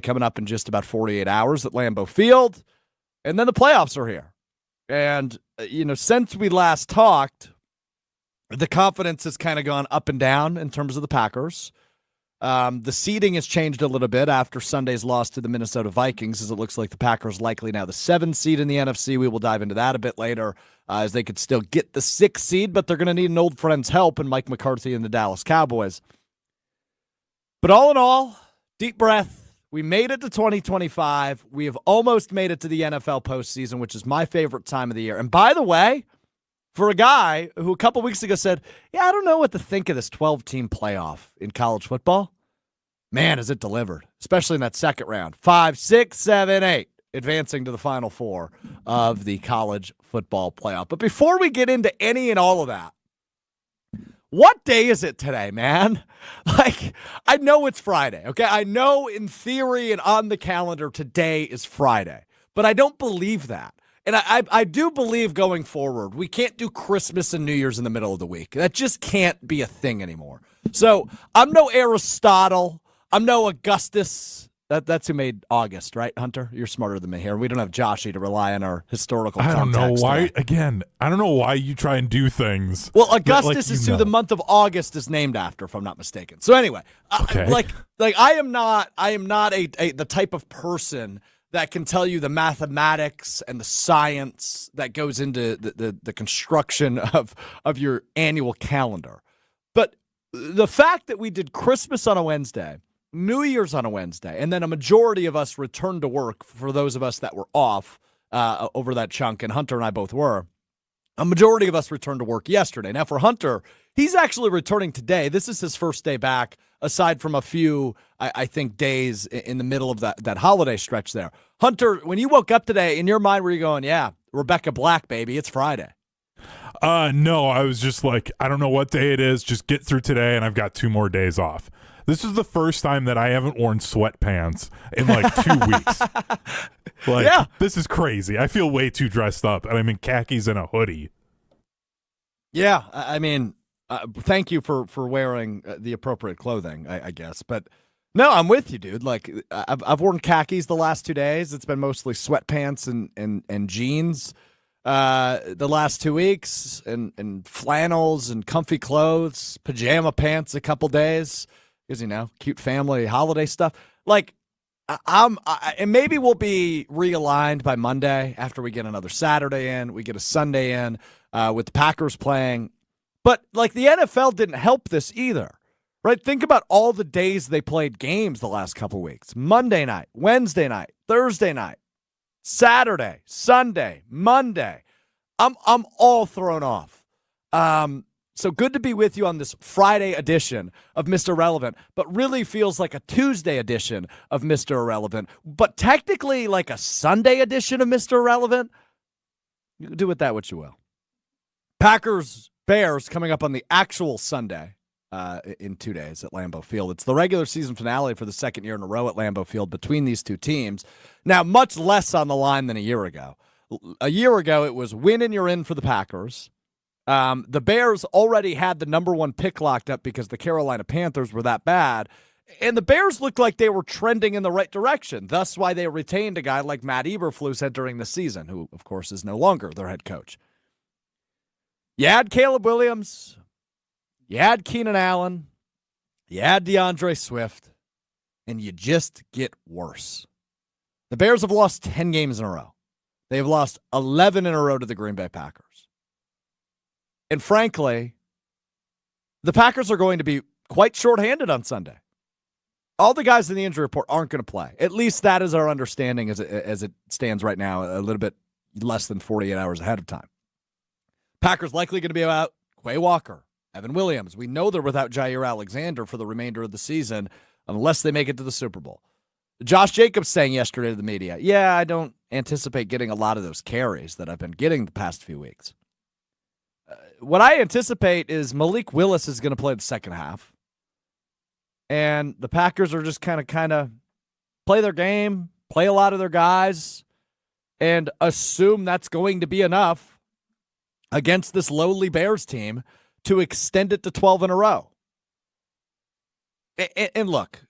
coming up in just about 48 hours at Lambeau Field. And then the playoffs are here. And, since we last talked, the confidence has kind of gone up and down in terms of the Packers. The seeding has changed a little bit after Sunday's loss to the Minnesota Vikings, as it looks like the Packers likely now the 7th seed in the NFC. We will dive into that a bit later, as they could still get the 6th seed, but they're going to need an old friend's help in Mike McCarthy and the Dallas Cowboys. But all in all, deep breath. We made it to 2025. We have almost made it to the NFL postseason, which is my favorite time of the year. And by the way, for a guy who a couple weeks ago said, yeah, I don't know what to think of this 12-team playoff in college football, man, has it delivered, especially in that second round. 5, 6, 7, 8, advancing to the Final Four of the college football playoff. But before we get into any and all of that, what day is it today, man? I know it's Friday, okay? I know in theory and on the calendar today is Friday, but I don't believe that. And I do believe going forward, we can't do Christmas and New Year's in the middle of the week. That just can't be a thing anymore. So I'm no Aristotle. I'm no Augustus. That's who made August, right, Hunter? You're smarter than me here. We don't have Joshy to rely on our historical context. I don't know why. Today. Again, I don't know why you try and do things. Well, Augustus is who the month of August is named after, if I'm not mistaken. So anyway, okay. I am not the type of person that can tell you the mathematics and the science that goes into the construction of your annual calendar. But the fact that we did Christmas on a Wednesday, New Year's on a Wednesday, and then a majority of us returned to work for those of us that were off over that chunk, and Hunter and I both were, a majority of us returned to work yesterday. Now, for Hunter, he's actually returning today. This is his first day back, aside from a few, I think, days in the middle of that holiday stretch there. Hunter, when you woke up today, in your mind, were you going, yeah, Rebecca Black, baby, it's Friday? No, I was just like, I don't know what day it is. Just get through today, and I've got 2 more days off. This is the first time that I haven't worn sweatpants in like 2 weeks. Yeah. This is crazy. I feel way too dressed up, and I'm in khakis and a hoodie. Yeah, I mean, thank you for wearing the appropriate clothing, I guess. But no, I'm with you, dude. Like, I've worn khakis the last 2 days. It's been mostly sweatpants and jeans the last 2 weeks, and flannels and comfy clothes, pajama pants a couple days. Because, cute family holiday stuff. Like, and maybe we'll be realigned by Monday after we get another Saturday in. We get a Sunday in with the Packers playing. But, like, the NFL didn't help this either, right? Think about all the days they played games the last couple weeks. Monday night, Wednesday night, Thursday night, Saturday, Sunday, Monday. I'm all thrown off. So good to be with you on this Friday edition of Mr. Relevant, but really feels like a Tuesday edition of Mr. Irrelevant, but technically like a Sunday edition of Mr. Irrelevant. You can do with that what you will. Packers, Bears coming up on the actual Sunday in 2 days at Lambeau Field. It's the regular season finale for the second year in a row at Lambeau Field between these two teams. Now, much less on the line than a year ago. A year ago, it was win and you're in for the Packers. The Bears already had the number 1 pick locked up because the Carolina Panthers were that bad. And the Bears looked like they were trending in the right direction. That's why they retained a guy like Matt Eberflus entering the season, who, of course, is no longer their head coach. You had Caleb Williams. You had Keenan Allen. You had DeAndre Swift. And you just get worse. The Bears have lost 10 games in a row. They have lost 11 in a row to the Green Bay Packers. And frankly, the Packers are going to be quite shorthanded on Sunday. All the guys in the injury report aren't going to play. At least that is our understanding as it stands right now, a little bit less than 48 hours ahead of time. Packers likely going to be without Quay Walker, Evan Williams. We know they're without Jair Alexander for the remainder of the season unless they make it to the Super Bowl. Josh Jacobs saying yesterday to the media, yeah, I don't anticipate getting a lot of those carries that I've been getting the past few weeks. What I anticipate is Malik Willis is going to play the second half. And the Packers are just kind of play their game, play a lot of their guys, and assume that's going to be enough against this lowly Bears team to extend it to 12 in a row. And look,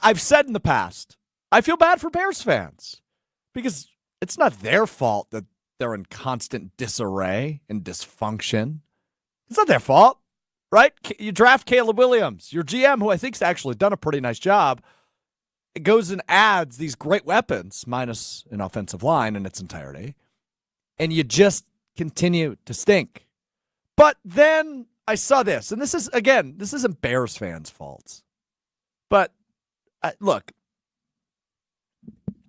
I've said in the past, I feel bad for Bears fans because it's not their fault that they're in constant disarray and dysfunction. It's not their fault, right? You draft Caleb Williams, your GM, who I think's actually done a pretty nice job. It goes and adds these great weapons, minus an offensive line in its entirety, and you just continue to stink. But then I saw this, and this isn't Bears fans' fault. But look,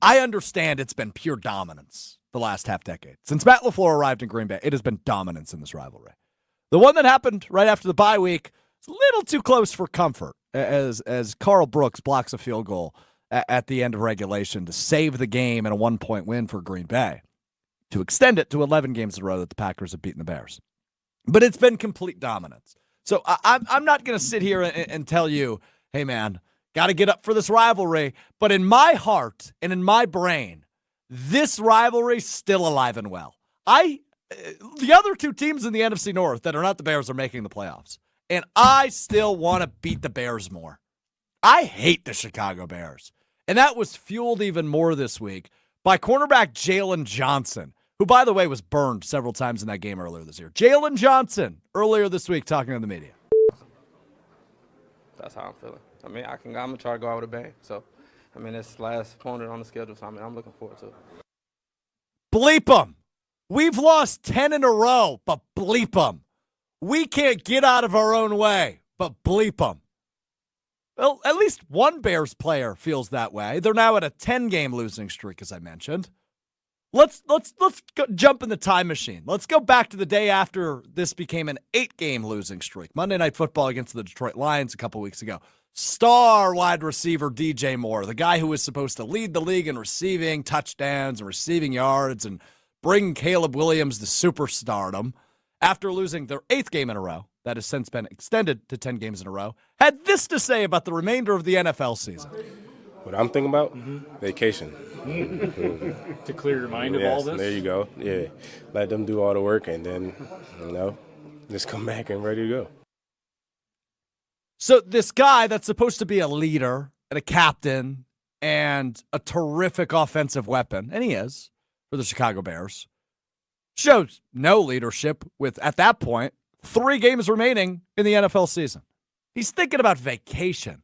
I understand it's been pure dominance the last half decade. Since Matt LaFleur arrived in Green Bay, it has been dominance in this rivalry. The one that happened right after the bye week is a little too close for comfort as Carl Brooks blocks a field goal at the end of regulation to save the game and a 1-point win for Green Bay to extend it to 11 games in a row that the Packers have beaten the Bears. But it's been complete dominance. So I'm not going to sit here and tell you, hey, man, got to get up for this rivalry. But in my heart and in my brain, this rivalry's still alive and well. The other two teams in the NFC North that are not the Bears are making the playoffs. And I still want to beat the Bears more. I hate the Chicago Bears. And that was fueled even more this week by cornerback Jalen Johnson, who, by the way, was burned several times in that game earlier this year. Jalen Johnson, earlier this week, talking to the media. That's how I'm feeling. I mean, I'm going to try to go out with a bang. So, I mean, it's last opponent on the schedule, so I'm looking forward to it. Bleep them. We've lost 10 in a row, but bleep them. We can't get out of our own way, but bleep them. Well, at least one Bears player feels that way. They're now at a 10-game losing streak, as I mentioned. Let's go, jump in the time machine. Let's go back to the day after this became an 8-game losing streak. Monday Night Football against the Detroit Lions a couple weeks ago. Star wide receiver DJ Moore, the guy who was supposed to lead the league in receiving touchdowns and receiving yards and bring Caleb Williams to superstardom, after losing their 8th game in a row, that has since been extended to 10 games in a row, had this to say about the remainder of the NFL season. What I'm thinking about? Vacation. To clear your mind of all this? There you go. Yeah. Let them do all the work and then, just come back and ready to go. So this guy that's supposed to be a leader and a captain and a terrific offensive weapon, and he is, for the Chicago Bears, shows no leadership with, at that point, 3 games remaining in the NFL season. He's thinking about vacation.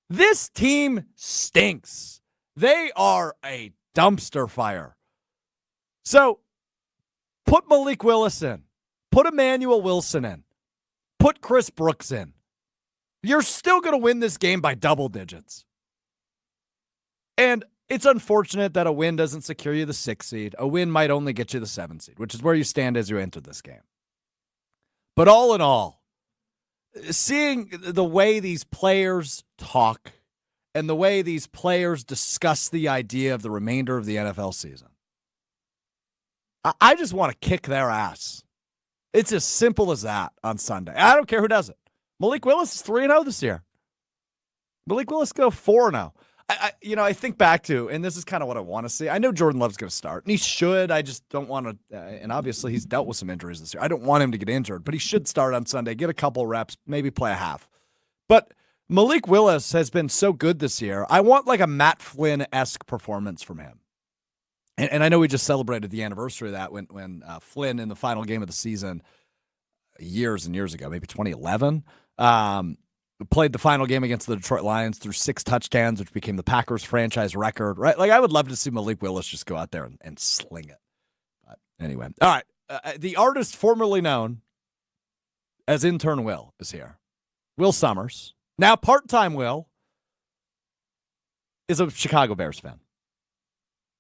This team stinks. They are a dumpster fire. So put Malik Willis in. Put Emmanuel Wilson in. Put Chris Brooks in. You're still going to win this game by double digits. And it's unfortunate that a win doesn't secure you the 6th seed. A win might only get you the 7th seed, which is where you stand as you enter this game. But all in all, seeing the way these players talk and the way these players discuss the idea of the remainder of the NFL season, I just want to kick their ass. It's as simple as that on Sunday. I don't care who does it. Malik Willis is 3-0 this year. Malik Willis go 4-0. I think back to, and this is kind of what I want to see. I know Jordan Love's going to start, and he should. I just don't want to, and obviously he's dealt with some injuries this year. I don't want him to get injured, but he should start on Sunday, get a couple reps, maybe play a half. But Malik Willis has been so good this year. I want like a Matt Flynn-esque performance from him. And I know we just celebrated the anniversary of that when Flynn in the final game of the season years and years ago, maybe 2011, played the final game against the Detroit Lions, threw 6 touchdowns, which became the Packers franchise record, right? Like, I would love to see Malik Willis just go out there and sling it. But anyway, all right. The artist formerly known as Intern Will is here. Will Summers. Now part-time Will is a Chicago Bears fan.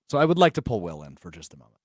So I would like to pull Will in for just a moment.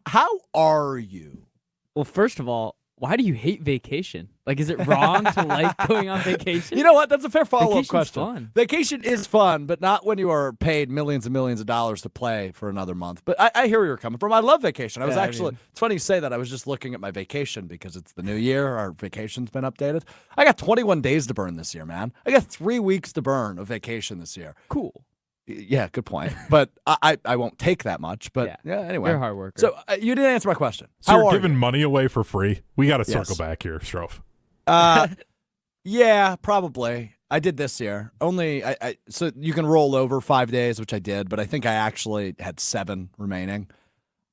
How are you? Well, first of all, why do you hate vacation? Like, is it wrong to like going on vacation? You know what? That's a fair follow-up Vacation's question. fun. Vacation is fun, but not when you are paid millions and millions of dollars to play for another month. But I hear where you're coming from. I love vacation. It's funny you say that. I was just looking at my vacation because it's the new year. Our vacation's been updated. I got 21 days to burn this year, man. I got 3 weeks to burn of vacation this year. Cool. Yeah, good point. But I won't take that much. But yeah anyway. You're a hard worker. So you didn't answer my question. So How you're are giving you? money away for free? We got to circle back here, Strouf. Yeah, probably. I did this year. Only so you can roll over 5 days, which I did, but I think I actually had 7 remaining.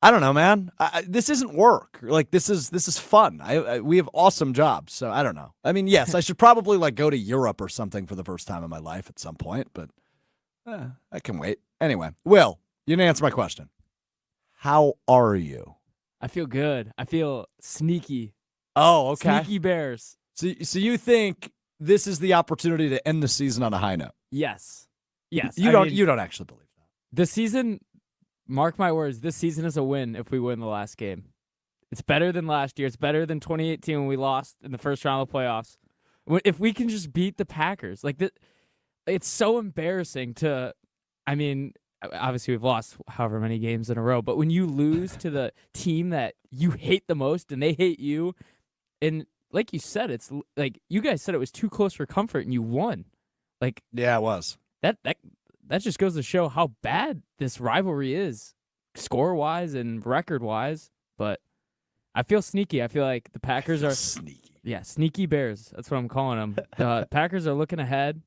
I don't know, man. This isn't work. Like this is fun. We have awesome jobs, so I don't know. I mean, yes, I should probably like go to Europe or something for the first time in my life at some point, but I can wait. Anyway, Will, you didn't answer my question. How are you? I feel good. I feel sneaky. Oh, okay. Sneaky Bears. So you think this is the opportunity to end the season on a high note? Yes. Yes. You don't actually believe that. The season, mark my words, this season is a win if we win the last game. It's better than last year. It's better than 2018 when we lost in the first round of the playoffs. If we can just beat the Packers, it's so embarrassing to, I mean, obviously we've lost however many games in a row, but when you lose to the team that you hate the most and they hate you, and like you said, it's like you guys said it was too close for comfort and you won. Like, yeah, it was. That just goes to show how bad this rivalry is, score-wise and record-wise. But I feel sneaky. I feel like the Packers are sneaky. Yeah, sneaky Bears. That's what I'm calling them. The Packers are looking ahead.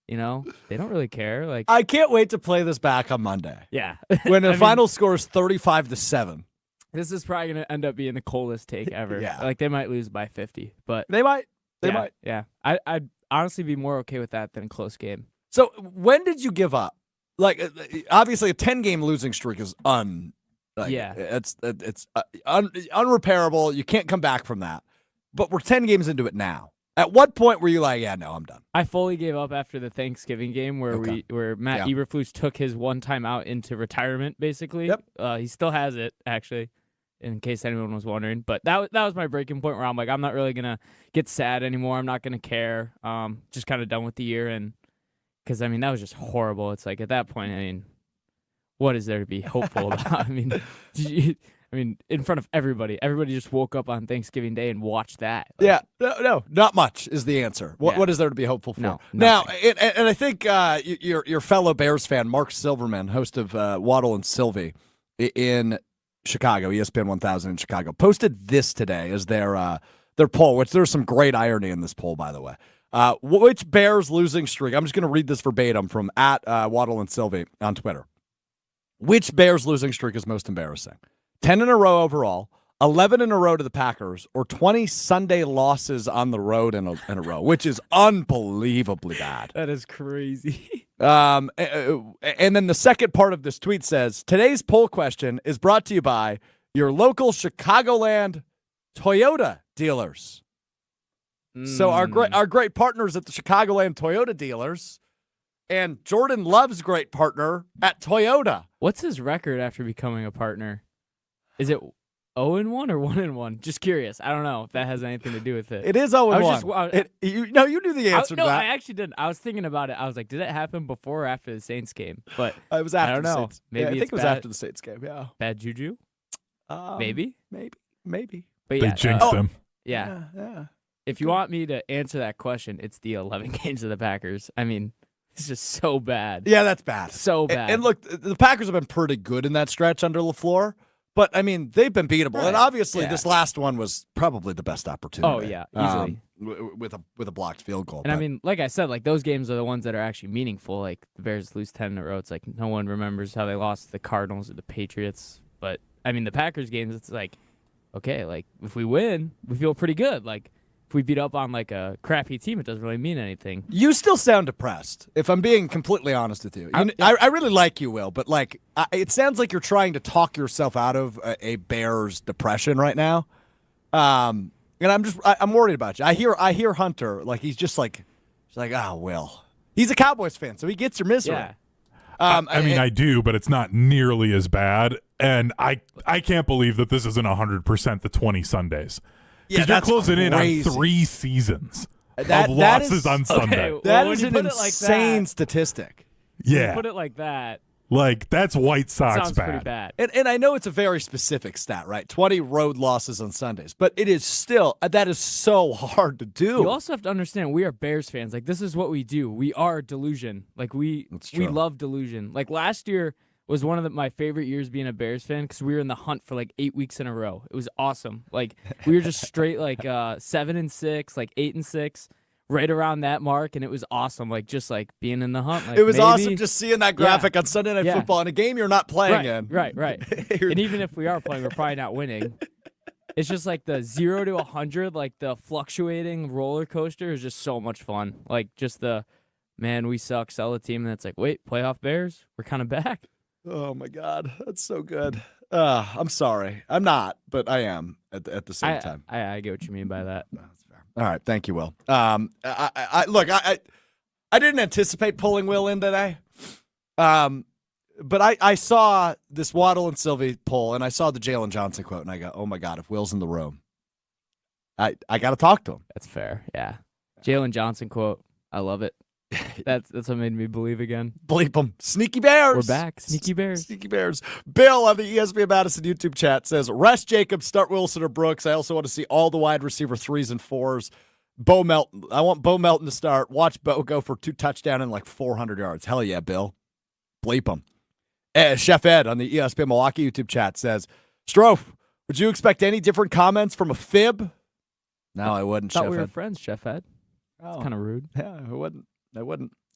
You know, they don't really care. Like, I can't wait to play this back on Monday. Yeah. When the final score is 35-7. This is probably going to end up being the coldest take ever. Yeah. Like, they might lose by 50. But They might. They might. Yeah. I'd honestly be more okay with that than a close game. So when did you give up? Like, obviously, a 10-game losing streak is it's unrepairable. You can't come back from that. But we're 10 games into it now. At what point were you like, yeah, no, I'm done? I fully gave up after the Thanksgiving game where Matt Yeah. Eberflus took his one time out into retirement, basically. Yep. He still has it, actually, in case anyone was wondering. But that was my breaking point where I'm like, I'm not really going to get sad anymore. I'm not going to care. Just kind of done with the year. And because, I mean, that was just horrible. It's like at that point, I mean, what is there to be hopeful about? I mean, in front of everybody just woke up on Thanksgiving Day and watched that. Yeah, no, not much is the answer. What is there to be hopeful for? No, now, and I think your fellow Bears fan, Mark Silverman, host of Waddle and Sylvie in Chicago, ESPN 1000 in Chicago, posted this today as their poll, which there's some great irony in this poll, by the way. Which Bears losing streak? I'm just going to read this verbatim from at Waddle and Sylvie on Twitter. Which Bears losing streak is most embarrassing? 10 in a row overall, 11 in a row to the Packers, or 20 Sunday losses on the road in a row, which is unbelievably bad. That is crazy. And then the second part of this tweet says, today's poll question is brought to you by your local Chicagoland Toyota dealers. So our great partners at the Chicagoland Toyota dealers, and Jordan Love's great partner at Toyota. What's his record after becoming a partner? Is it 0-1 or 1-1? Just curious. I don't know if that has anything to do with it. It is 0-1. You knew the answer to that. No, I actually didn't. I was thinking about it. I was like, did it happen before or after the Saints game? But it was after I don't the know. Saints. Maybe I think it's it was bad, after the Saints game. Yeah. Bad juju. Maybe. But They jinxed him. Yeah. Yeah. If you want me to answer that question, it's the 11 games of the Packers. I mean, it's just so bad. Yeah, that's bad. So bad. And look, the Packers have been pretty good in that stretch under LaFleur. But, I mean, they've been beatable. Right. And obviously this last one was probably the best opportunity. Oh, yeah, easily. With a blocked field goal. And I mean, like I said, like those games are the ones that are actually meaningful. Like the Bears lose 10 in a row. It's like no one remembers how they lost to the Cardinals or the Patriots. But, I mean, the Packers games, it's like, okay, like if we win, we feel pretty good. Like if we beat up on like a crappy team, it doesn't really mean anything. You still sound depressed, if I'm being completely honest with you. I really like you, Will, but like it sounds like you're trying to talk yourself out of a Bears depression right now. And I'm worried about you. I hear Hunter like he's like, Will. He's a Cowboys fan, so he gets your misery. Yeah. I do, but it's not nearly as bad. And I can't believe that this isn't 100% the 20 Sundays. Because you're closing in on 3 seasons of losses on Sunday. Okay, That when is you an put it like insane that, statistic. when Yeah. you put it like that, Like, that's White Sox sounds bad. pretty bad. And I know it's a very specific stat, right? 20 road losses on Sundays, but it is still that is so hard to do. You also have to understand we are Bears fans. Like this is what we do. We are delusion. Like we love delusion. Like last year was one of my favorite years being a Bears fan because we were in the hunt for like 8 weeks in a row. It was awesome. Like we were just straight like 7-6, like 8-6. right around that mark, and it was awesome. Like just like being in the hunt. Like, it was maybe, awesome just seeing that graphic on Sunday Night Yeah. Football in a game you're not playing in. Right. And even if we are playing, we're probably not winning. It's just like the 0 to 100, like the fluctuating roller coaster is just so much fun. Like just the, man, we suck, sell a team, and it's like, wait, playoff Bears? We're kind of back. Oh, my God. That's so good. I'm sorry. I'm not, but I am at the same time. I get what you mean by that. That's fair. All right. Thank you, Will. Look, I didn't anticipate pulling Will in today. But I saw this Waddle and Sylvie poll, and I saw the Jalen Johnson quote, and I go, oh, my God, if Will's in the room, I got to talk to him. That's fair. Yeah. Jalen Johnson quote. I love it. That's what made me believe again. Bleep him. Sneaky Bears. We're back. Sneaky Bears. Sneaky Bears. Bill on the ESPN Madison YouTube chat says, rest Jacobs, start Wilson or Brooks. I also want to see all the wide receiver 3s and 4s. Bo Melton. I want Bo Melton to start. Watch Bo go for 2 touchdowns and like 400 yards. Hell yeah, Bill. Bleep him. Chef Ed on the ESPN Milwaukee YouTube chat says, Strouf, would you expect any different comments from a fib? No, I wouldn't, Thought Chef we were Ed. friends, Chef Ed. Oh. It's kind of rude. Yeah, I wouldn't.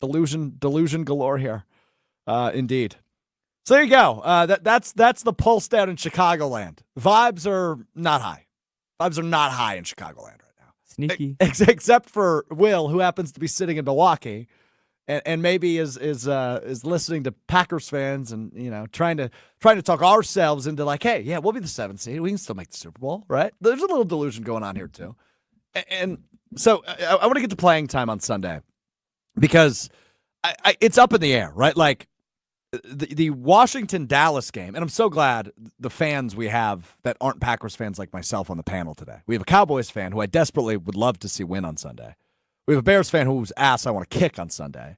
Delusion galore here. Indeed. So there you go. That's the pulse down in Chicagoland. Vibes are not high. Vibes are not high in Chicagoland right now. Sneaky. Except for Will, who happens to be sitting in Milwaukee, and maybe is listening to Packers fans and trying to talk ourselves into like, hey, yeah, we'll be the 7th seed. We can still make the Super Bowl, right? There's a little delusion going on here too. And so I want to get to playing time on Sunday because it's up in the air, right? Like the Washington-Dallas game, and I'm so glad the fans we have that aren't Packers fans like myself on the panel today. We have a Cowboys fan who I desperately would love to see win on Sunday. We have a Bears fan whose ass I want to kick on Sunday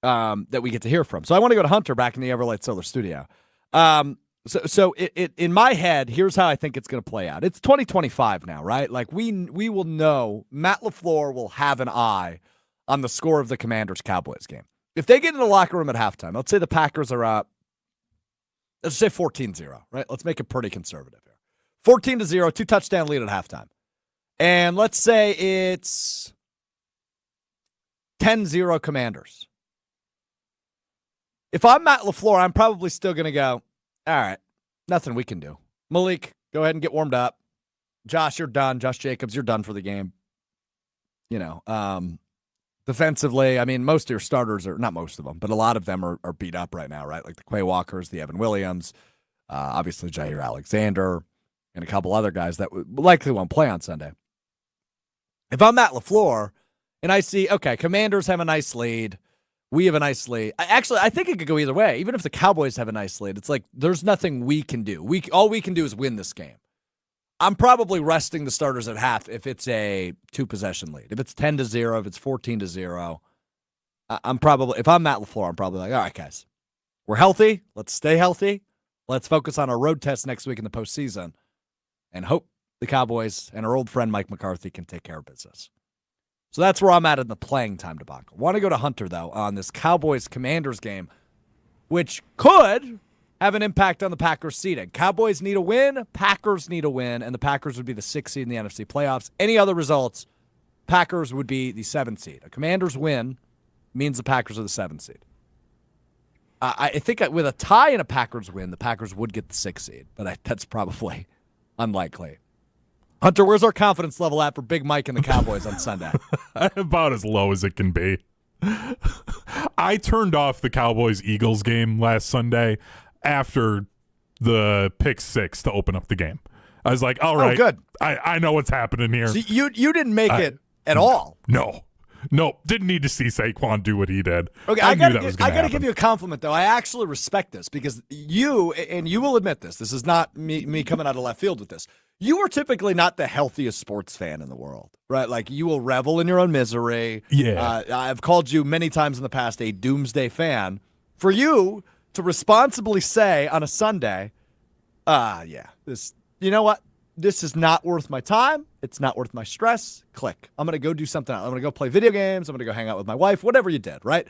that we get to hear from. So I want to go to Hunter back in the Everlight Solar studio. So in my head, here's how I think it's going to play out. It's 2025 now, right? Like we will know, Matt LaFleur will have an eye on the score of the Commanders-Cowboys game. If they get in the locker room at halftime, let's say the Packers are up, let's say 14-0, right? Let's make it pretty conservative here. 14-0, 2-touchdown lead at halftime. And let's say it's 10-0 Commanders. If I'm Matt LaFleur, I'm probably still going to go, all right, nothing we can do. Malik, go ahead and get warmed up. Josh, you're done. Josh Jacobs, you're done for the game. Defensively, I mean, most of your starters are, not most of them, but a lot of them are beat up right now, right? Like the Quay Walkers, the Evan Williams, obviously Jair Alexander, and a couple other guys that likely won't play on Sunday. If I'm Matt LaFleur and I see, okay, Commanders have a nice lead, we have a nice lead. I think it could go either way. Even if the Cowboys have a nice lead, it's like there's nothing we can do. All we can do is win this game. I'm probably resting the starters at half if it's a 2-possession lead. If it's 10-0, if it's 14-0, I'm probably, if I'm Matt LaFleur, I'm probably like, all right, guys, we're healthy. Let's stay healthy. Let's focus on our road test next week in the postseason and hope the Cowboys and our old friend Mike McCarthy can take care of business. So that's where I'm at in the playing time debacle. Want to go to Hunter, though, on this Cowboys-Commanders game, which could have an impact on the Packers' seeding. Cowboys need a win, Packers need a win, and the Packers would be the 6th seed in the NFC playoffs. Any other results, Packers would be the 7th seed. A Commanders win means the Packers are the 7th seed. I think with a tie and a Packers win, the Packers would get the 6th seed, but that's probably unlikely. Hunter, where's our confidence level at for Big Mike and the Cowboys on Sunday? About as low as it can be. I turned off the Cowboys-Eagles game last Sunday after the pick 6 to open up the game. I was like, all right, good. I know what's happening here. So you didn't make it at all. No, didn't need to see Saquon do what he did. Okay, I got to give you a compliment, though. I actually respect this because you will admit this is not me coming out of left field with this. You are typically not the healthiest sports fan in the world, right? Like, you will revel in your own misery. Yeah. I've called you many times in the past a doomsday fan. For you to responsibly say on a Sunday, you know what? This is not worth my time. It's not worth my stress. Click. I'm going to go do something else. I'm going to go play video games. I'm going to go hang out with my wife, whatever you did, right?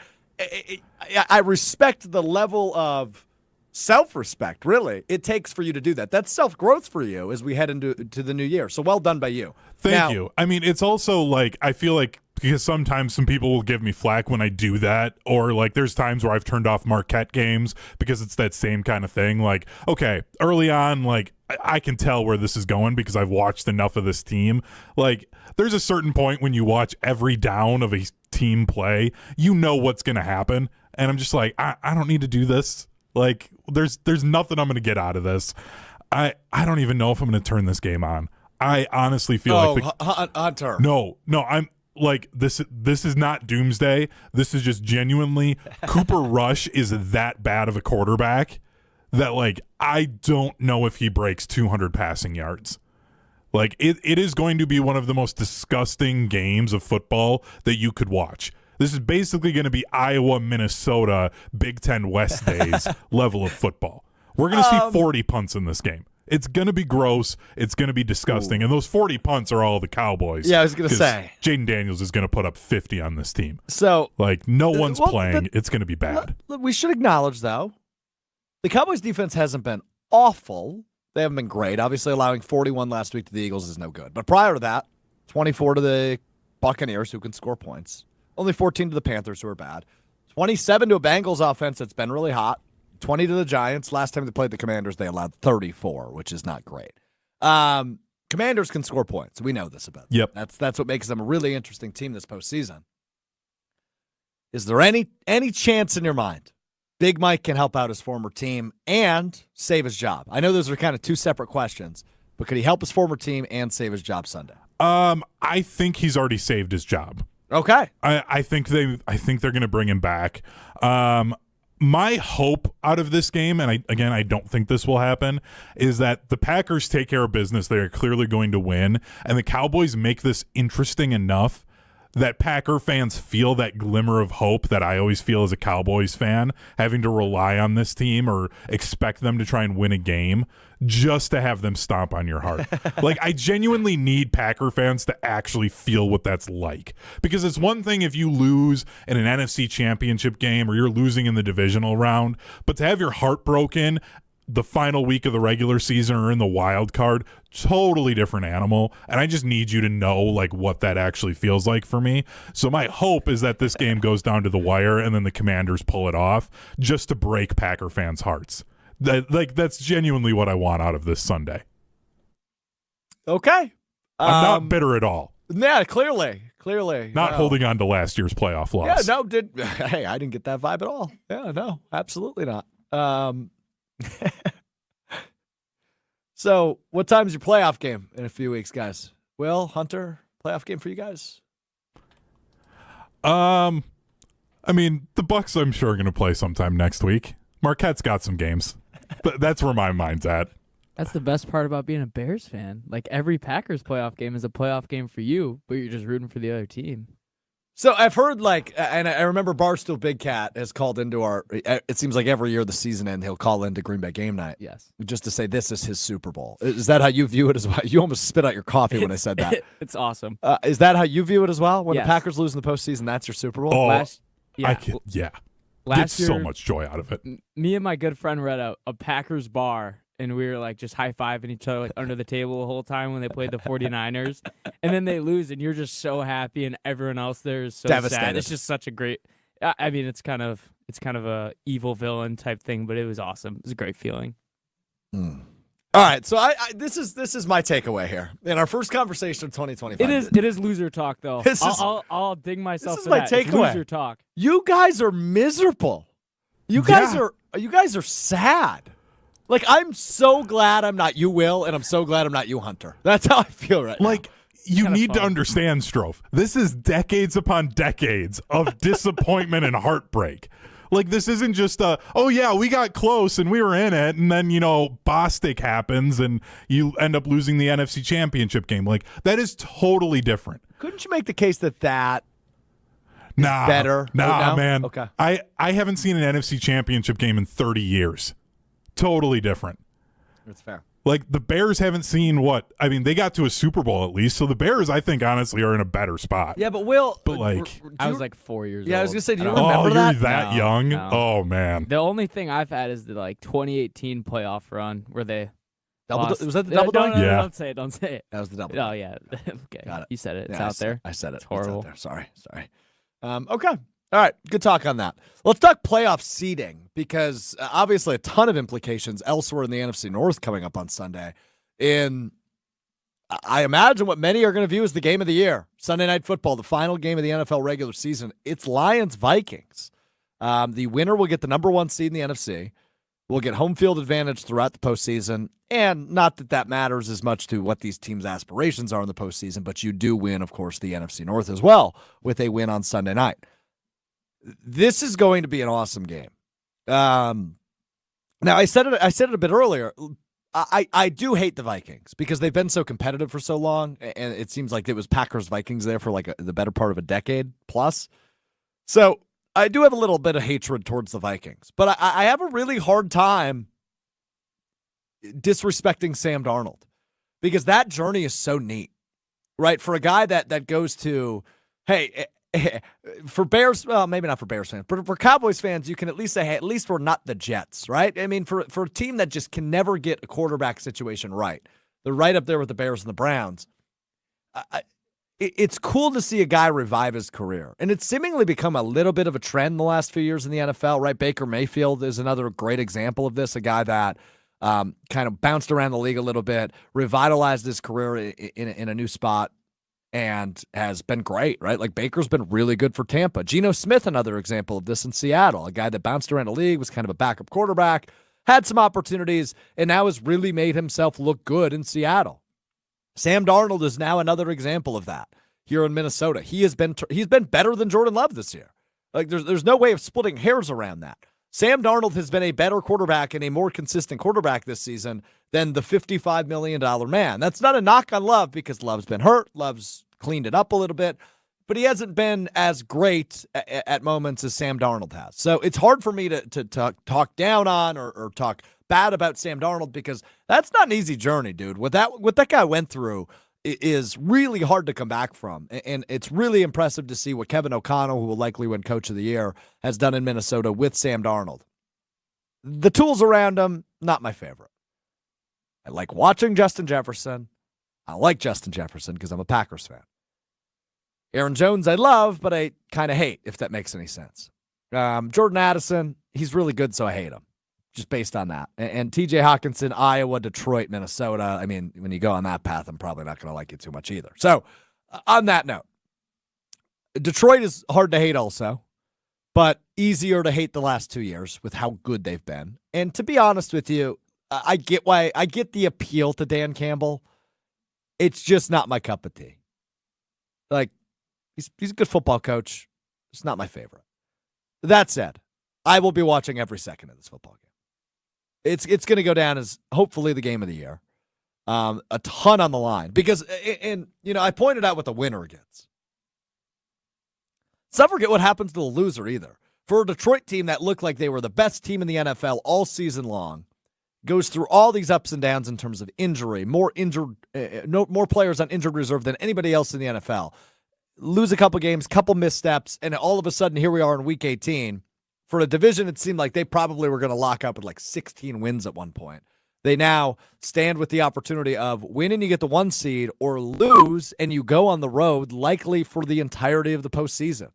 I respect the level of self-respect, really, it takes for you to do that. That's self-growth for you as we head into the new year. So well done by you. Thank you. I mean, it's also like, I feel like because sometimes some people will give me flack when I do that, or like there's times where I've turned off Marquette games because it's that same kind of thing. Like, okay, early on, like I can tell where this is going because I've watched enough of this team. Like, there's a certain point when you watch every down of a team play, you know what's going to happen. And I'm just like, I don't need to do this. Like, there's nothing I'm going to get out of this. I don't even know if I'm going to turn this game on. I honestly feel like Hunter. No, I'm like this is not doomsday. This is just genuinely Cooper Rush is that bad of a quarterback that like I don't know if he breaks 200 passing yards. Like it is going to be one of the most disgusting games of football that you could watch. This is basically going to be Iowa, Minnesota, Big Ten West days level of football. We're going to see 40 punts in this game. It's going to be gross. It's going to be disgusting. And those 40 punts are all the Cowboys. Yeah, I was going to say. Jaden Daniels is going to put up 50 on this team. So, like, no one's playing. It's going to be bad. We should acknowledge, though, the Cowboys defense hasn't been awful. They haven't been great. Obviously, allowing 41 last week to the Eagles is no good. But prior to that, 24 to the Buccaneers, who can score points. Only 14 to the Panthers, who are bad. 27 to a Bengals offense that's been really hot. 20 to the Giants. Last time they played the Commanders, they allowed 34, which is not great. Commanders can score points. We know this about them. Yep. That's what makes them a really interesting team this postseason. Is there any chance in your mind Big Mike can help out his former team and save his job? I know those are kind of two separate questions, but could he help his former team and save his job Sunday? I think he's already saved his job. Okay. I think they're going to bring him back. My hope out of this game, and I don't think this will happen, is that the Packers take care of business. They are clearly going to win, and the Cowboys make this interesting enough that Packer fans feel that glimmer of hope that I always feel as a Cowboys fan, having to rely on this team or expect them to try and win a game just to have them stomp on your heart. Like, I genuinely need Packer fans to actually feel what that's like. Because it's one thing if you lose in an NFC championship game or you're losing in the divisional round, but to have your heart broken the final week of the regular season or in the wild card, totally different animal. And I just need you to know like what that actually feels like for me. So my hope is that this game goes down to the wire and then the Commanders pull it off just to break Packer fans' hearts. That's genuinely what I want out of this Sunday. Okay. I'm not bitter at all. Yeah, clearly. Not holding on to last year's playoff loss. Yeah, no, hey, I didn't get that vibe at all. Yeah, no, absolutely not. So, what time's your playoff game in a few weeks, guys? Will, Hunter, playoff game for you guys? I mean, the Bucks I'm sure are going to play sometime next week. Marquette's got some games. That's where my mind's at. That's the best part about being a Bears fan. Like, every Packers playoff game is a playoff game for you, but you're just rooting for the other team. So I've heard and I remember Barstool Big Cat has called into it seems like every year the season end, he'll call into Green Bay Game Night. Yes. Just to say this is his Super Bowl. Is that how you view it as well? You almost spit out your coffee when I said that. It's awesome. Is that how you view it as well? When Yes. the Packers lose in the postseason, that's your Super Bowl? Oh, Yeah. Get Last so year, much joy out of it. me and my good friend were at a Packers bar, and we were like just high-fiving each other like under the table the whole time when they played the 49ers. And then they lose, and you're just so happy, and everyone else there is so Devastated. sad. It's just such a great I mean, it's kind of a evil villain type thing, but it was awesome. It was a great feeling. All right, so this is my takeaway here. In our first conversation of 2025. It is loser talk, though. I'll dig myself this is for my that. It's takeaway. loser talk. You guys are miserable. You guys are sad. Like, I'm so glad I'm not you, Will, and I'm so glad I'm not you, Hunter. That's how I feel right now. Like, you kinda need to fun. understand, Strouf. This is decades upon decades of disappointment and heartbreak. Like, this isn't just oh, yeah, we got close and we were in it, and then, Bostic happens and you end up losing the NFC Championship game. Like, that is totally different. Couldn't you make the case that Nah, better? Nah, No? man. Okay. I haven't seen an NFC Championship game in 30 years. Totally different. That's fair. Like, the Bears haven't seen they got to a Super Bowl at least. So the Bears, I think, honestly, are in a better spot. Yeah, but Will, I was like 4 years old. Yeah, I was gonna say, do you I don't know. remember you're that? that No, young? no. Oh, man. The only thing I've had is the 2018 playoff run where they Lost. Was that the No, double no, doink? no, Yeah. don't say it. Don't say it. That was the double. Oh, doink. yeah. Okay. Got it. You said it. It's Yeah, out there. I said it. It's horrible. out there. Sorry. Okay. All right. Good talk on that. Let's talk playoff seeding because obviously a ton of implications elsewhere in the NFC North coming up on Sunday. I imagine what many are going to view as the game of the year, Sunday Night Football, the final game of the NFL regular season. It's Lions-Vikings. The winner will get the number 1 seed in the NFC. Will get home field advantage throughout the postseason. And not that matters as much to what these teams' aspirations are in the postseason, but you do win, of course, the NFC North as well with a win on Sunday night. This is going to be an awesome game. Now, I said it a bit earlier. I do hate the Vikings because they've been so competitive for so long, and it seems like it was Packers-Vikings there for the better part of a decade plus. So I do have a little bit of hatred towards the Vikings, but I have a really hard time disrespecting Sam Darnold because that journey is so neat, right? For a guy that goes to, hey, for Bears, well, maybe not for Bears fans, but for Cowboys fans, you can at least say, hey, at least we're not the Jets, right? I mean, for a team that just can never get a quarterback situation right, they're right up there with the Bears and the Browns. It's cool to see a guy revive his career, and it's seemingly become a little bit of a trend the last few years in the NFL, right? Baker Mayfield is another great example of this, a guy that kind of bounced around the league a little bit, revitalized his career in a new spot, and has been great, right? Like Baker's been really good for Tampa. Geno Smith, another example of this in Seattle, a guy that bounced around the league, was kind of a backup quarterback, had some opportunities, and now has really made himself look good in Seattle. Sam Darnold is now another example of that here in Minnesota. He's been better than Jordan Love this year. Like there's no way of splitting hairs around that. Sam Darnold has been a better quarterback and a more consistent quarterback this season than the $55 million man. That's not a knock on Love because Love's been hurt. Love's cleaned it up a little bit, but he hasn't been as great at moments as Sam Darnold has. So it's hard for me to talk down on or talk bad about Sam Darnold because that's not an easy journey, dude. What that guy went through is really hard to come back from. And it's really impressive to see what Kevin O'Connell, who will likely win Coach of the Year, has done in Minnesota with Sam Darnold. The tools around him, not my favorite. I like watching Justin Jefferson. I like Justin Jefferson because I'm a Packers fan. Aaron Jones I love, but I kind of hate, if that makes any sense. Jordan Addison, he's really good, so I hate him. Just based on that. And TJ Hawkinson, Iowa, Detroit, Minnesota. I mean, when you go on that path, I'm probably not going to like it too much either. So, on that note, Detroit is hard to hate also, but easier to hate the last 2 years with how good they've been. And to be honest with you, I get the appeal to Dan Campbell. It's just not my cup of tea. Like, he's a good football coach. It's not my favorite. That said, I will be watching every second of this football game. It's going to go down as hopefully the game of the year. A ton on the line because, and I pointed out what the winner gets. Let's not forget what happens to the loser either. For a Detroit team that looked like they were the best team in the NFL all season long, goes through all these ups and downs in terms of injury, more players on injured reserve than anybody else in the NFL. Lose a couple games, couple missteps, and all of a sudden here we are in Week 18. For a division, it seemed like they probably were going to lock up with like 16 wins at one point. They now stand with the opportunity of win and you get the 1 seed, or lose and you go on the road, likely for the entirety of the postseason.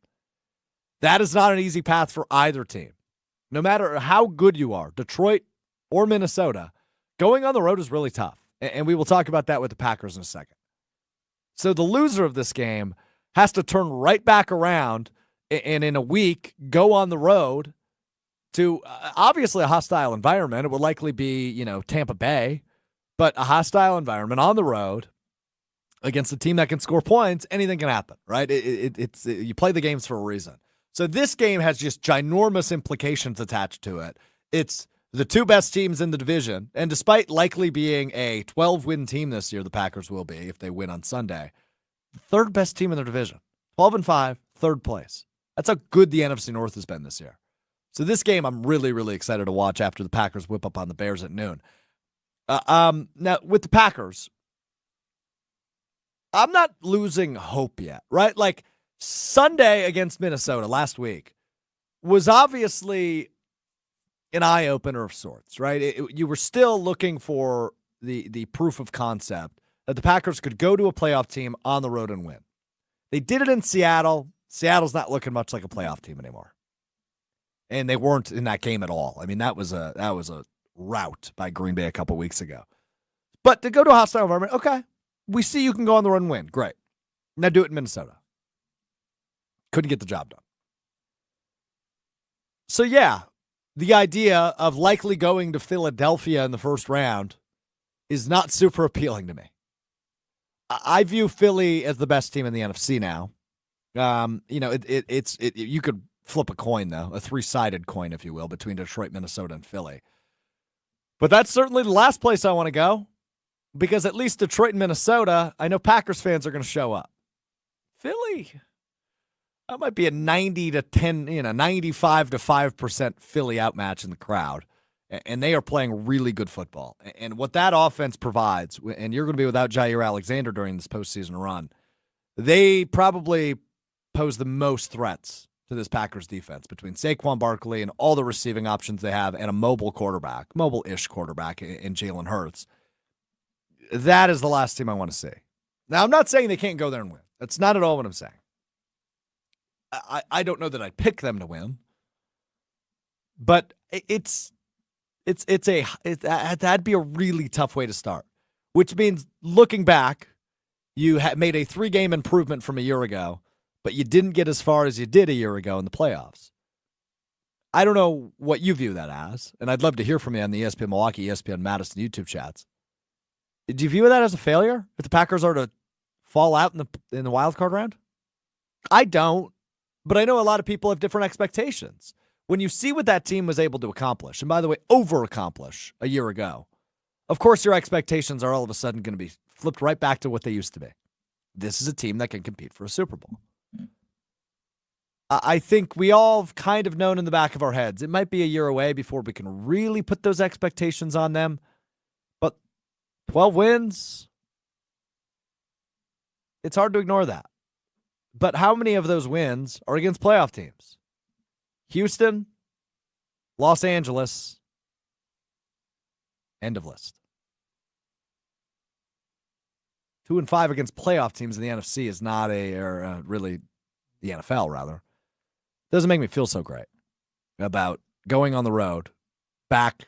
That is not an easy path for either team. No matter how good you are, Detroit or Minnesota, going on the road is really tough. And we will talk about that with the Packers in a second. So the loser of this game has to turn right back around and in a week go on the road to obviously a hostile environment. It would likely be, Tampa Bay, but a hostile environment on the road against a team that can score points. Anything can happen, right? It's you play the games for a reason. So this game has just ginormous implications attached to it. It's the 2 best teams in the division, and despite likely being a 12-win team this year, the Packers will be if they win on Sunday, the 3rd best team in their division, 12-5, 3rd place. That's how good the NFC North has been this year. So this game I'm really, really excited to watch after the Packers whip up on the Bears at noon. Now, with the Packers, I'm not losing hope yet, right? Like, Sunday against Minnesota last week was obviously an eye-opener of sorts, right? You were still looking for the proof of concept that the Packers could go to a playoff team on the road and win. They did it in Seattle. Seattle's not looking much like a playoff team anymore. And they weren't in that game at all. I mean, that was a rout by Green Bay a couple weeks ago. But to go to a hostile environment, okay, we see you can go on the road and win. Great. Now do it in Minnesota. Couldn't get the job done. So, yeah, the idea of likely going to Philadelphia in the first round is not super appealing to me. I view Philly as the best team in the NFC now. You could flip a coin, though, a three-sided coin, if you will, between Detroit, Minnesota, and Philly. But that's certainly the last place I want to go, because at least Detroit and Minnesota, I know Packers fans are going to show up. Philly, that might be a 90 to 10, 95 to 5% Philly outmatch in the crowd. And they are playing really good football. And what that offense provides, and you're going to be without Jair Alexander during this postseason run, they probably pose the most threats to this Packers defense between Saquon Barkley and all the receiving options they have and a mobile-ish quarterback in Jalen Hurts. That is the last team I want to see. Now, I'm not saying they can't go there and win. That's not at all what I'm saying. I don't know that I'd pick them to win, but that'd be a really tough way to start, which means looking back, you made a 3-game improvement from a year ago, but you didn't get as far as you did a year ago in the playoffs. I don't know what you view that as, and I'd love to hear from you on the ESPN Milwaukee, ESPN Madison YouTube chats. Do you view that as a failure if the Packers are to fall out in the wild card round? I don't, but I know a lot of people have different expectations. When you see what that team was able to accomplish, and by the way, over-accomplish a year ago, of course your expectations are all of a sudden going to be flipped right back to what they used to be. This is a team that can compete for a Super Bowl. I think we all have kind of known in the back of our heads, it might be a year away before we can really put those expectations on them, but 12 wins, it's hard to ignore that. But how many of those wins are against playoff teams? Houston, Los Angeles, end of list. 2-5 against playoff teams in the NFC is not really the NFL, rather. Doesn't make me feel so great about going on the road back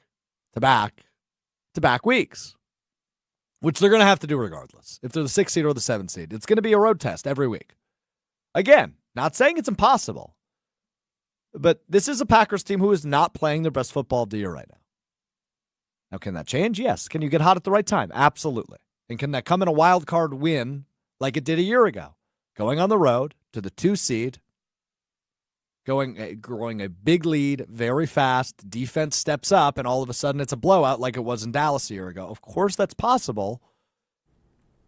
to back weeks, which they're going to have to do regardless. If they're the 6th seed or the 7th seed, it's going to be a road test every week. Again, not saying it's impossible, but this is a Packers team who is not playing their best football of the year right now. Now, can that change? Yes. Can you get hot at the right time? Absolutely. And can that come in a wild card win like it did a year ago? Going on the road to the 2 seed, growing a big lead very fast, defense steps up, and all of a sudden it's a blowout like it was in Dallas a year ago. Of course that's possible,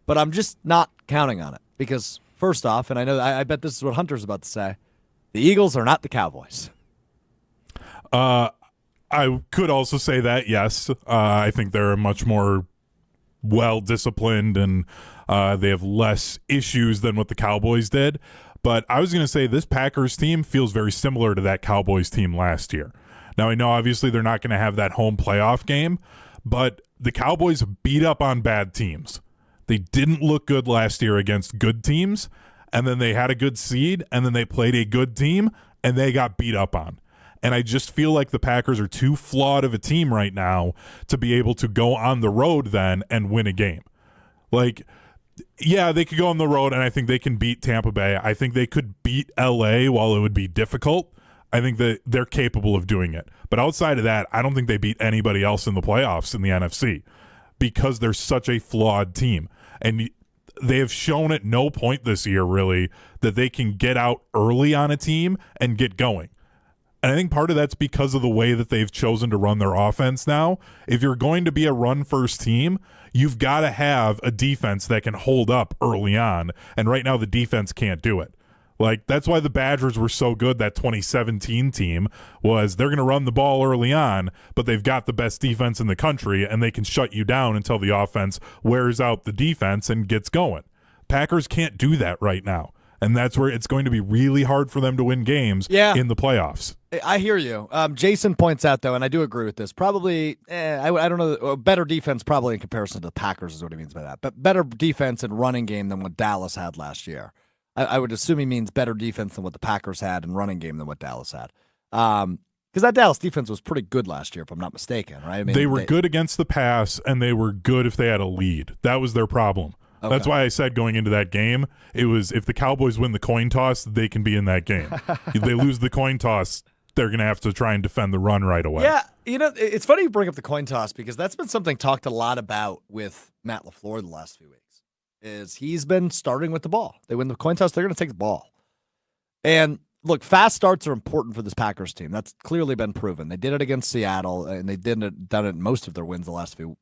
but I'm just not counting on it because, first off, and I bet this is what Hunter's about to say, the Eagles are not the Cowboys. I could also say that, yes. I think they're much more well-disciplined and they have less issues than what the Cowboys did. But I was going to say this Packers team feels very similar to that Cowboys team last year. Now, I know obviously they're not going to have that home playoff game, but the Cowboys beat up on bad teams. They didn't look good last year against good teams, and then they had a good seed, and then they played a good team, and they got beat up on. And I just feel like the Packers are too flawed of a team right now to be able to go on the road then and win a game. Like, yeah, they could go on the road, and I think they can beat Tampa Bay. I think they could beat L.A. while it would be difficult. I think that they're capable of doing it. But outside of that, I don't think they beat anybody else in the playoffs in the NFC because they're such a flawed team. And they have shown at no point this year, really, that they can get out early on a team and get going. And I think part of that's because of the way that they've chosen to run their offense now. If you're going to be a run-first team, you've got to have a defense that can hold up early on. And right now the defense can't do it. Like, that's why the Badgers were so good, that 2017 team, was they're going to run the ball early on, but they've got the best defense in the country, and they can shut you down until the offense wears out the defense and gets going. Packers can't do that right now. And that's where it's going to be really hard for them to win games in the playoffs. I hear you. Jason points out, though, and I do agree with this, probably, I don't know, better defense probably in comparison to the Packers is what he means by that, but better defense and running game than what Dallas had last year. I would assume he means better defense than what the Packers had and running game than what Dallas had. Because that Dallas defense was pretty good last year, if I'm not mistaken, right? I mean, they were good against the pass, and they were good if they had a lead. That was their problem. Okay. That's why I said going into that game, it was if the Cowboys win the coin toss, they can be in that game. If they lose the coin toss, they're going to have to try and defend the run right away. Yeah, it's funny you bring up the coin toss because that's been something talked a lot about with Matt LaFleur the last few weeks, is he's been starting with the ball. They win the coin toss, they're going to take the ball. And look, fast starts are important for this Packers team. That's clearly been proven. They did it against Seattle, and they done it in most of their wins the last few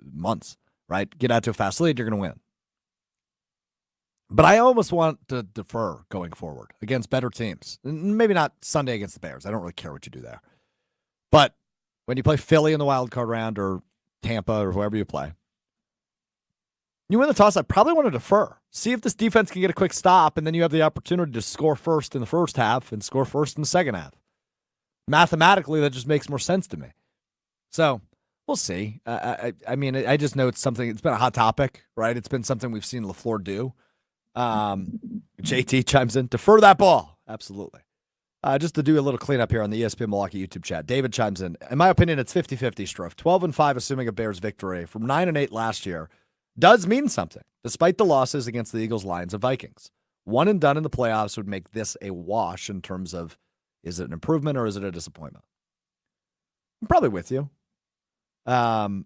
months. Right? Get out to a fast lead, you're going to win. But I almost want to defer going forward against better teams. Maybe not Sunday against the Bears. I don't really care what you do there. But when you play Philly in the wild card round or Tampa or whoever you play, you win the toss, I probably want to defer. See if this defense can get a quick stop, and then you have the opportunity to score first in the first half and score first in the second half. Mathematically, that just makes more sense to me. So we'll see. I mean, I just know it's something. It's been a hot topic, right? It's been something we've seen LaFleur do. JT chimes in, defer that ball. Absolutely. Just to do a little cleanup here on the ESPN Milwaukee YouTube chat. David chimes in. In my opinion, it's 50-50, Strouf. 12-5, assuming a Bears victory from 9-8 last year, does mean something, despite the losses against the Eagles, Lions, and Vikings. One and done in the playoffs would make this a wash in terms of, is it an improvement or is it a disappointment? I'm probably with you. The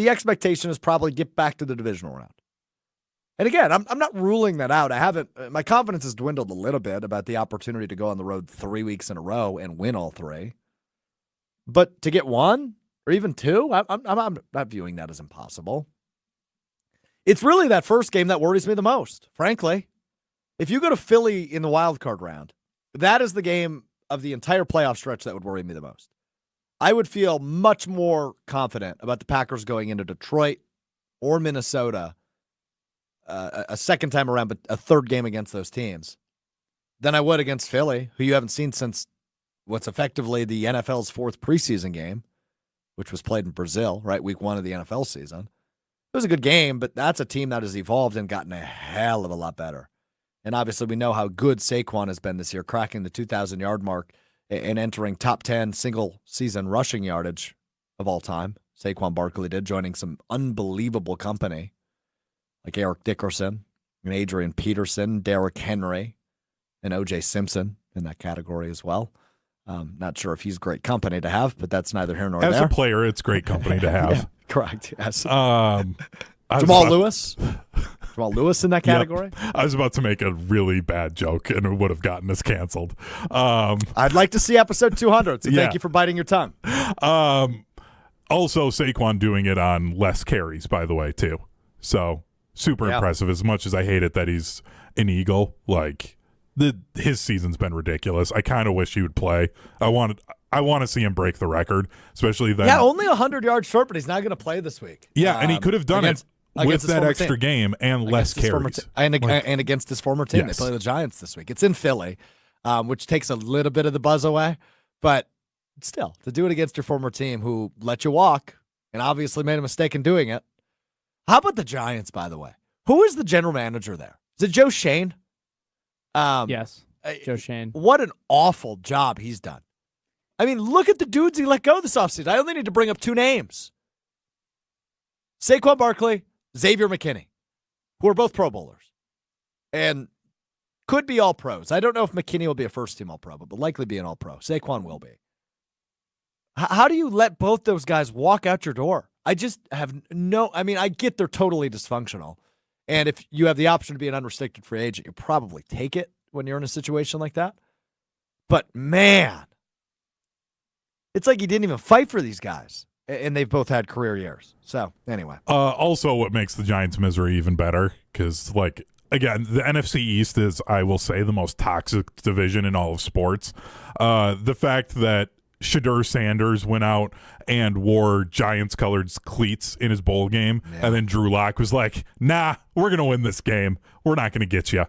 expectation is probably get back to the divisional round. And again, I'm not ruling that out. My confidence has dwindled a little bit about the opportunity to go on the road 3 weeks in a row and win all three. But to get one or even two, I'm not viewing that as impossible. It's really that first game that worries me the most, frankly. If you go to Philly in the wild card round, that is the game of the entire playoff stretch that would worry me the most. I would feel much more confident about the Packers going into Detroit or Minnesota a second time around, but a third game against those teams than I would against Philly, who you haven't seen since what's effectively the NFL's fourth preseason game, which was played in Brazil, right? Week 1 of the NFL season. It was a good game, but that's a team that has evolved and gotten a hell of a lot better. And obviously we know how good Saquon has been this year, cracking the 2,000-yard mark and entering top 10 single-season rushing yardage of all time. Saquon Barkley did, joining some unbelievable company like Eric Dickerson and Adrian Peterson, Derrick Henry, and O.J. Simpson in that category as well. Not sure if he's great company to have, but that's neither here nor there. As a player, it's great company to have. Yeah, correct, yes. Jamal Lewis? Jamal Lewis in that category? Yep. I was about to make a really bad joke, and it would have gotten us canceled. I'd like to see episode 200, so thank you for biting your tongue. Also, Saquon doing it on less carries, by the way, too. So, super impressive. As much as I hate it that he's an Eagle, like, his season's been ridiculous. I kind of wish he would play. I want to see him break the record, especially then. Yeah, only 100 yards short, but he's not going to play this week. Yeah, and he could have done it with that extra game and less carries. And against his former team. Yes. They play the Giants this week. It's in Philly, which takes a little bit of the buzz away. But still, to do it against your former team who let you walk and obviously made a mistake in doing it. How about the Giants, by the way? Who is the general manager there? Is it Joe Shane? Yes, Joe Shane. What an awful job he's done. I mean, look at the dudes he let go this offseason. I only need to bring up two names. Saquon Barkley, Xavier McKinney, who are both Pro Bowlers and could be all pros. I don't know if McKinney will be a first-team all-pro, but will likely be an all-pro. Saquon will be. How do you let both those guys walk out your door? I just have I get they're totally dysfunctional. And if you have the option to be an unrestricted free agent, you probably take it when you're in a situation like that. But, man, it's like he didn't even fight for these guys. And they've both had career years. So, anyway. Also, what makes the Giants' misery even better, because, like, again, the NFC East is, I will say, the most toxic division in all of sports. The fact that Shedeur Sanders went out and wore Giants-colored cleats in his bowl game, and then Drew Lock was like, nah, we're going to win this game. We're not going to get you.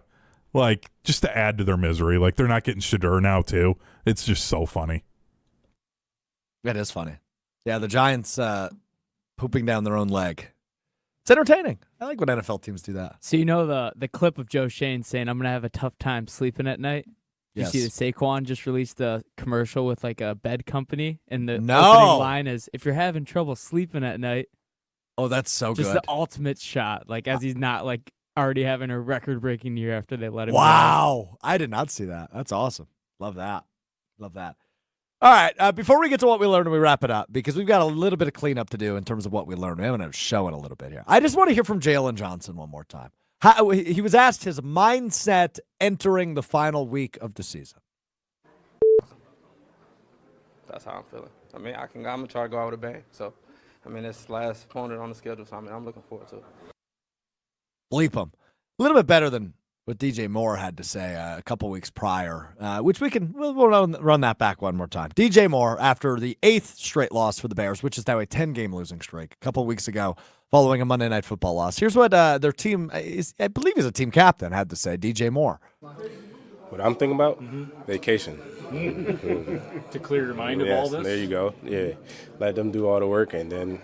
like just to add to their misery. Like they're not getting Shadur now too. It's just so funny. It is funny. Yeah, the Giants pooping down their own leg. It's entertaining. I like when NFL teams do that. So you know the clip of Joe Shane saying, "I'm gonna have a tough time sleeping at night." Yes. You see that Saquon just released a commercial with like a bed company, and the opening line is, "If you're having trouble sleeping at night." Oh, that's so just good. the ultimate shot, like as he's not like already having a record-breaking year after they let him go. Wow, I did not see that. That's awesome. Love that. Love that. All right, before we get to what we learned and we wrap it up, because we've got a little bit of cleanup to do in terms of what we learned. We're going to show it a little bit here. I just want to hear from Jalen Johnson one more time. He was asked his mindset entering the final week of the season. That's how I'm feeling. I mean, I'm going to try to go out with a bang. So, I mean, it's last opponent on the schedule, so I'm looking forward to it. Bleep him. A little bit better than what DJ Moore had to say a couple weeks prior, which we'll run that back one more time. DJ Moore, after the 8th straight loss for the Bears, which is now a 10-game losing streak, a couple weeks ago following a Monday Night Football loss. Here's what their team, I believe he's a team captain, had to say, DJ Moore. What I'm thinking about? Vacation. To clear your mind of all this? There you go. Yeah. Let them do all the work and then,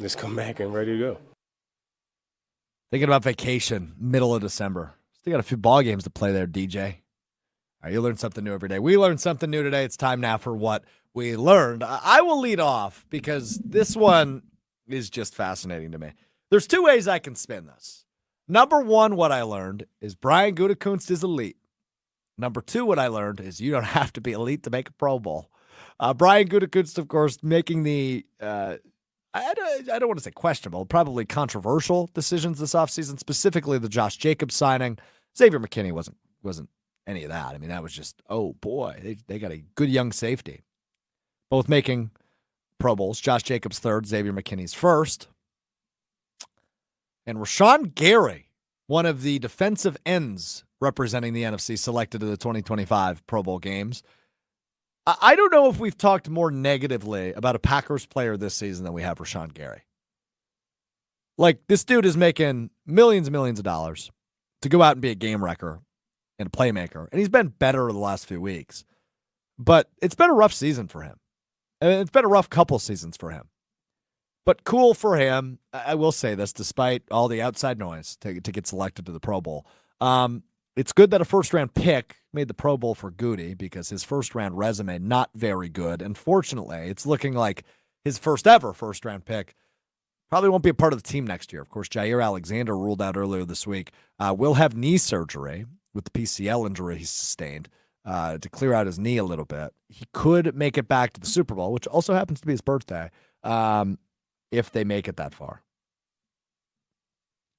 just come back and ready to go. Thinking about vacation, middle of December. Still got a few ball games to play there, DJ. All right, you learn something new every day. We learned something new today. It's time now for what we learned. I will lead off because this one is just fascinating to me. There's two ways I can spin this. Number one, what I learned is Brian Gutekunst is elite. Number two, what I learned is you don't have to be elite to make a Pro Bowl. Brian Gutekunst, of course, making the I don't want to say questionable, probably controversial decisions this offseason, specifically the Josh Jacobs signing. Xavier McKinney wasn't any of that. I mean, that was just, oh boy, they got a good young safety. Both making Pro Bowls. Josh Jacobs third, Xavier McKinney's first. And Rashawn Gary, one of the defensive ends representing the NFC, selected to the 2025 Pro Bowl games. I don't know if we've talked more negatively about a Packers player this season than we have Rashawn Gary. Like, this dude is making millions and millions of dollars to go out and be a game wrecker and a playmaker. And he's been better the last few weeks. But it's been a rough season for him. And it's been a rough couple seasons for him. But cool for him. I will say this, despite all the outside noise to get selected to the Pro Bowl. It's good that a first-round pick made the Pro Bowl for Goody because his first-round resume not very good. Unfortunately, it's looking like his first-ever first-round pick probably won't be a part of the team next year. Of course, Jair Alexander ruled out earlier this week. Will have knee surgery with the PCL injury he sustained to clear out his knee a little bit. He could make it back to the Super Bowl, which also happens to be his birthday, if they make it that far.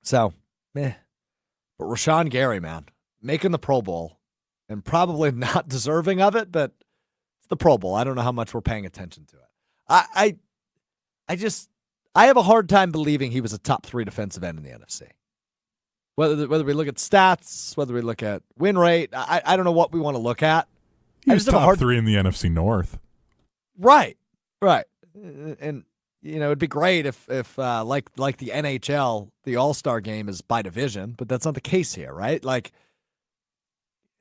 So, But Rashawn Gary, man, making the Pro Bowl and probably not deserving of it, but it's the Pro Bowl. I don't know how much we're paying attention to it. I have a hard time believing he was a top 3 defensive end in the NFC. Whether we look at stats, whether we look at win rate, I don't know what we want to look at. He's top 3 in the NFC North. Right. And it'd be great if like the NHL, the All-Star game is by division, but that's not the case here, right? Like,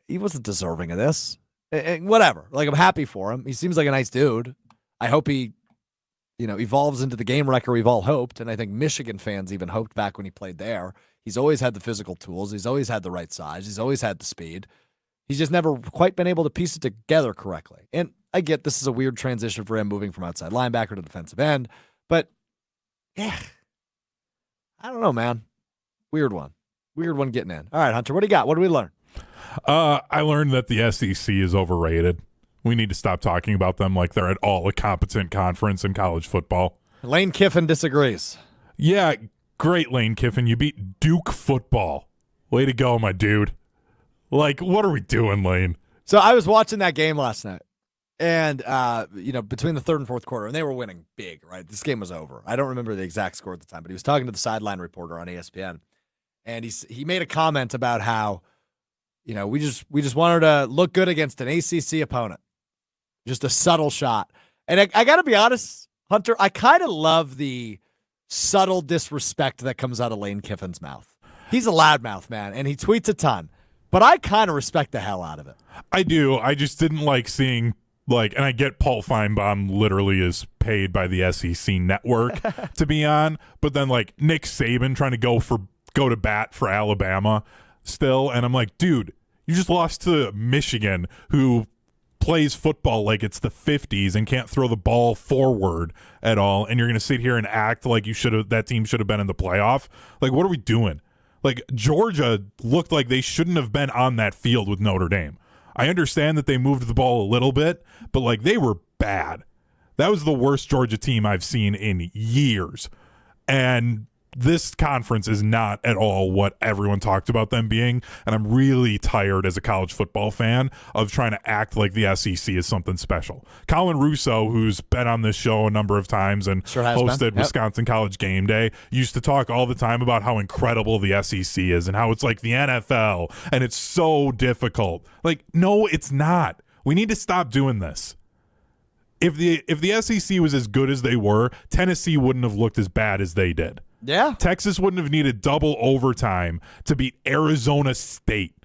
he wasn't deserving of this. And whatever. Like, I'm happy for him. He seems like a nice dude. I hope he, evolves into the game wrecker we've all hoped, and I think Michigan fans even hoped back when he played there. He's always had the physical tools. He's always had the right size. He's always had the speed. He's just never quite been able to piece it together correctly. And I get this is a weird transition for him moving from outside linebacker to defensive end, but yeah, I don't know, man. Weird one getting in. All right, Hunter, what do you got? What did we learn? I learned that the SEC is overrated. We need to stop talking about them like they're at all a competent conference in college football. Lane Kiffin disagrees. Yeah, great, Lane Kiffin. You beat Duke football. Way to go, my dude. Like, what are we doing, Lane? So I was watching that game last night, and between the third and fourth quarter, and they were winning big, right? This game was over. I don't remember the exact score at the time, but he was talking to the sideline reporter on ESPN, and he made a comment about how, we just wanted to look good against an ACC opponent, just a subtle shot. And I got to be honest, Hunter, I kind of love the subtle disrespect that comes out of Lane Kiffin's mouth. He's a loudmouth, man, and he tweets a ton. But I kind of respect the hell out of it. I do. I just didn't like seeing and I get Paul Feinbaum literally is paid by the SEC network to be on, but then Nick Saban trying to go to bat for Alabama still, and I'm like, dude, you just lost to Michigan, who plays football like it's the 50s and can't throw the ball forward at all, and you're going to sit here and act like that team should have been in the playoff? What are we doing? Georgia looked like they shouldn't have been on that field with Notre Dame. I understand that they moved the ball a little bit, but they were bad. That was the worst Georgia team I've seen in years. And this conference is not at all what everyone talked about them being, and I'm really tired as a college football fan of trying to act like the SEC is something special. Colin Russo, who's been on this show a number of times and hosted Wisconsin College Game Day, used to talk all the time about how incredible the SEC is and how it's like the NFL and it's so difficult. No, it's not. We need to stop doing this. If the SEC was as good as they were, Tennessee wouldn't have looked as bad as they did. Yeah. Texas wouldn't have needed double overtime to beat Arizona State.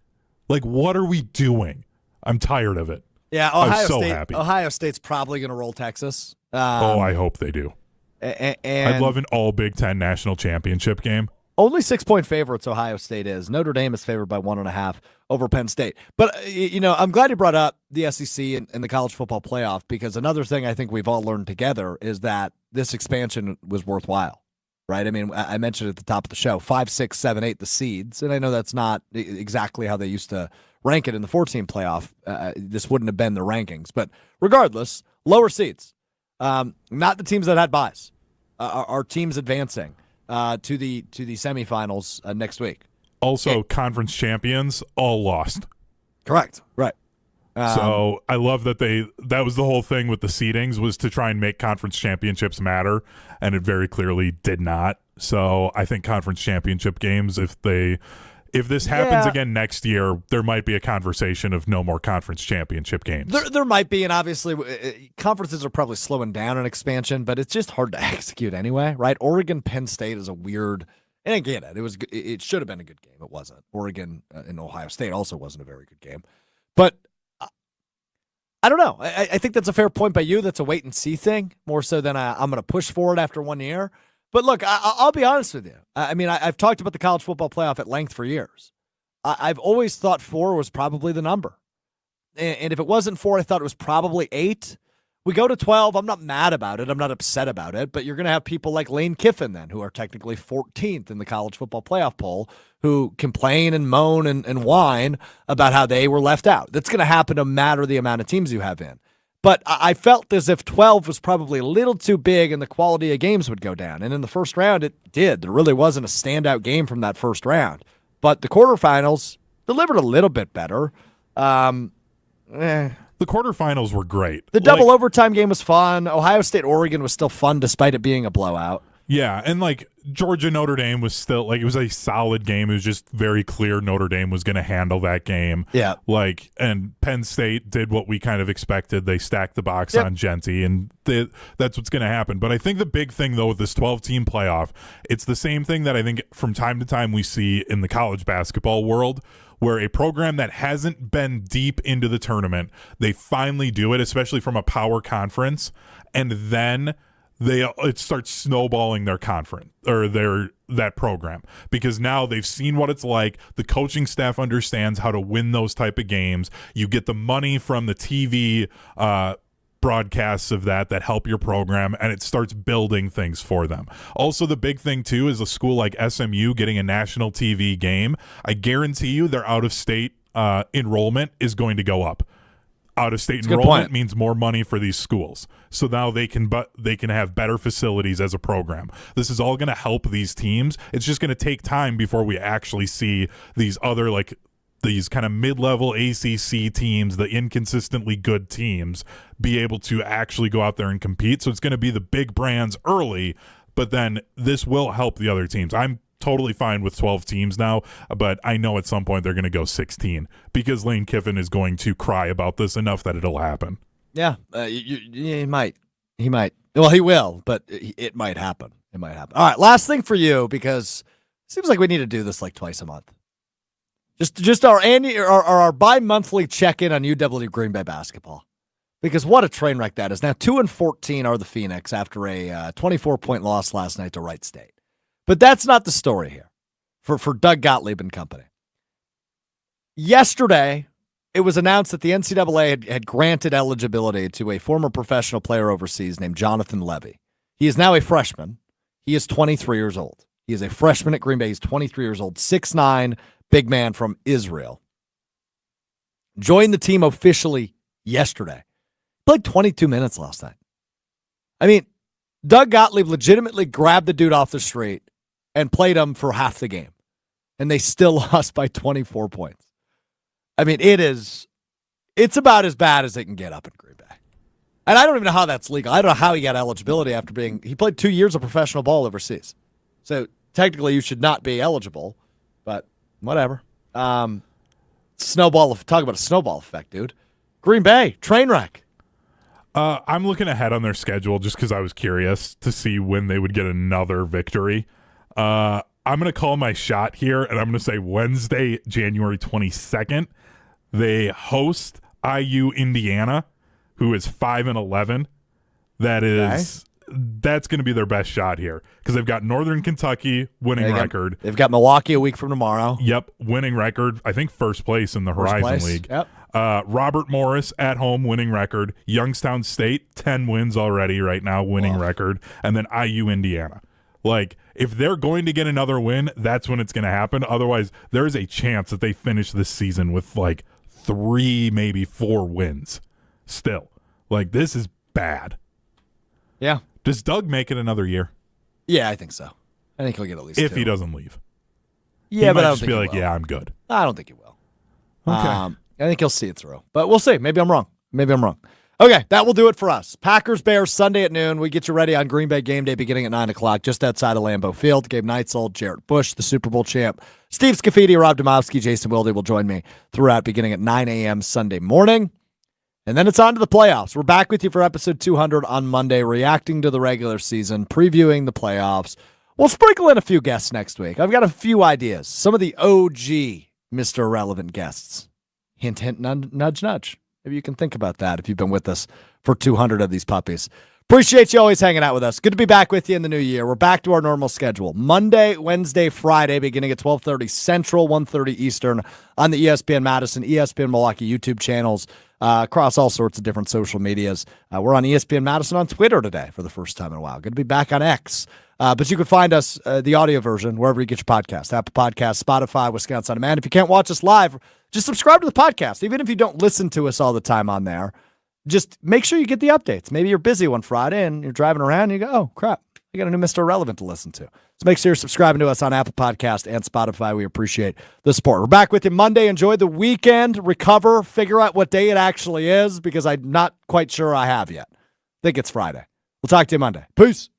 What are we doing? I'm tired of it. Yeah, happy. Ohio State's probably going to roll Texas. I hope they do. And I'd love an all Big Ten national championship game. Only 6-point favorites Ohio State is. Notre Dame is favored by 1.5 over Penn State. But, I'm glad you brought up the SEC and the college football playoff, because another thing I think we've all learned together is that this expansion was worthwhile. Right? I mean, I mentioned at the top of the show, 5, 6, 7, 8, the seeds. And I know that's not exactly how they used to rank it in the 14 playoff. This wouldn't have been the rankings. But regardless, lower seeds. Not the teams that had buys. Are teams advancing to the semifinals next week. Also, conference champions all lost. Correct. Right. So I love that that was the whole thing with the seedings, was to try and make conference championships matter, and it very clearly did not. So I think conference championship games, if this happens again next year, there might be a conversation of no more conference championship games. There might be, and obviously conferences are probably slowing down in expansion, but it's just hard to execute anyway, right? Oregon Penn State is a weird, and I get it. It should have been a good game. It wasn't. Oregon and Ohio State also wasn't a very good game, but I don't know. I think that's a fair point by you. That's a wait and see thing, more so than I'm going to push for it after 1 year. But look, I'll be honest with you. I mean, I've talked about the college football playoff at length for years. I've always thought 4 was probably the number. And if it wasn't 4, I thought it was probably 8. We go to 12. I'm not mad about it. I'm not upset about it. But you're going to have people like Lane Kiffin then, who are technically 14th in the college football playoff poll, who complain and moan and whine about how they were left out. That's going to happen no matter the amount of teams you have in. But I felt as if 12 was probably a little too big and the quality of games would go down. And in the first round, it did. There really wasn't a standout game from that first round. But the quarterfinals delivered a little bit better. The quarterfinals were great. The double overtime game was fun. Ohio State-Oregon was still fun despite it being a blowout. Yeah, and Georgia-Notre Dame was still, it was a solid game. It was just very clear Notre Dame was going to handle that game. Yeah. And Penn State did what we kind of expected. They stacked the box on Genty, and that's what's going to happen. But I think the big thing, though, with this 12-team playoff, it's the same thing that I think from time to time we see in the college basketball world, where a program that hasn't been deep into the tournament, they finally do it, especially from a power conference, and then it starts snowballing their conference or that program, because now they've seen what it's like. The coaching staff understands how to win those type of games. You get the money from the TV broadcasts of that help your program, and it starts building things for them. Also, the big thing too is a school like SMU getting a national TV game. I guarantee you their out-of-state enrollment is going to go up. Out-of-state enrollment means more money for these schools, so now they can have better facilities as a program. This is all going to help these teams. It's just going to take time before we actually see these other these kind of mid-level ACC teams, the inconsistently good teams, be able to actually go out there and compete. So it's going to be the big brands early, but then this will help the other teams. I'm totally fine with 12 teams now, but I know at some point they're going to go 16 because Lane Kiffin is going to cry about this enough that it'll happen. Yeah, he might. Well, he will, but it might happen. It might happen. All right, last thing for you, because Seems like we need to do this like twice a month. Just our our bi-monthly check-in on UW Green Bay basketball. Because what a train wreck that is. Now 2-14 are the Phoenix after a 24-point loss last night to Wright State. But that's not the story here for Doug Gottlieb and company. Yesterday, it was announced that the NCAA had granted eligibility to a former professional player overseas named Jonathan Levy. He is now a freshman. He is 23 years old. He is a freshman at Green Bay. He's 23 years old, 6'9", big man from Israel. Joined the team officially yesterday. Played 22 minutes last night. I mean, Doug Gottlieb legitimately grabbed the dude off the street and played him for half the game. And they still lost by 24 points. I mean, it's about as bad as it can get up in Green Bay. And I don't even know how that's legal. I don't know how he got eligibility after he played 2 years of professional ball overseas. So technically you should not be eligible, but whatever. Talk about a snowball effect, dude. Green Bay, train wreck. I'm looking ahead on their schedule just because I was curious to see when they would get another victory. I'm going to call my shot here, and I'm going to say Wednesday, January 22nd. They host IU Indiana, who is 5-11. That's going to be their best shot here because they've got Northern Kentucky winning record. They've got Milwaukee a week from tomorrow. Yep, winning record. I think first place in the Horizon League. Yep. Robert Morris at home winning record. Youngstown State 10 wins already right now winning record, and then IU Indiana. Like if they're going to get another win, that's when it's going to happen. Otherwise, there is a chance that they finish this season with like 3, maybe 4 wins. Still, like this is bad. Yeah. Does Doug make it another year? Yeah, I think so. I think he'll get at least if 2. he doesn't leave. Yeah, he but might I don't just think be he like, will. yeah, I'm good. I don't think he will. Okay. I think he'll see it through. But we'll see. Maybe I'm wrong. Okay, that will do it for us. Packers-Bears Sunday at noon. We get you ready on Green Bay game day beginning at 9 o'clock just outside of Lambeau Field. Gabe Neitzel, Jarrett Bush, the Super Bowl champ, Steve Scafidi, Rob Domowski, Jason Wilde will join me throughout beginning at 9 a.m. Sunday morning. And then it's on to the playoffs. We're back with you for episode 200 on Monday, reacting to the regular season, previewing the playoffs. We'll sprinkle in a few guests next week. I've got a few ideas. Some of the OG Mr. Irrelevant guests. Hint, hint, nudge, nudge. Maybe you can think about that if you've been with us for 200 of these puppies. Appreciate you always hanging out with us. Good to be back with you in the new year. We're back to our normal schedule. Monday, Wednesday, Friday, beginning at 12:30 Central, 1:30 Eastern on the ESPN Madison, ESPN Milwaukee YouTube channels, across all sorts of different social medias. We're on ESPN Madison on Twitter today for the first time in a while. Good to be back on X. But you can find us, the audio version, wherever you get your podcast, Apple Podcasts, Spotify, Wisconsin On Demand. If you can't watch us live, just subscribe to the podcast. Even if you don't listen to us all the time on there, just make sure you get the updates. Maybe you're busy one Friday and you're driving around and you go, oh, crap, I got a new Mr. Irrelevant to listen to. So make sure you're subscribing to us on Apple Podcast and Spotify. We appreciate the support. We're back with you Monday. Enjoy the weekend, recover, figure out what day it actually is because I'm not quite sure I have yet. I think it's Friday. We'll talk to you Monday. Peace.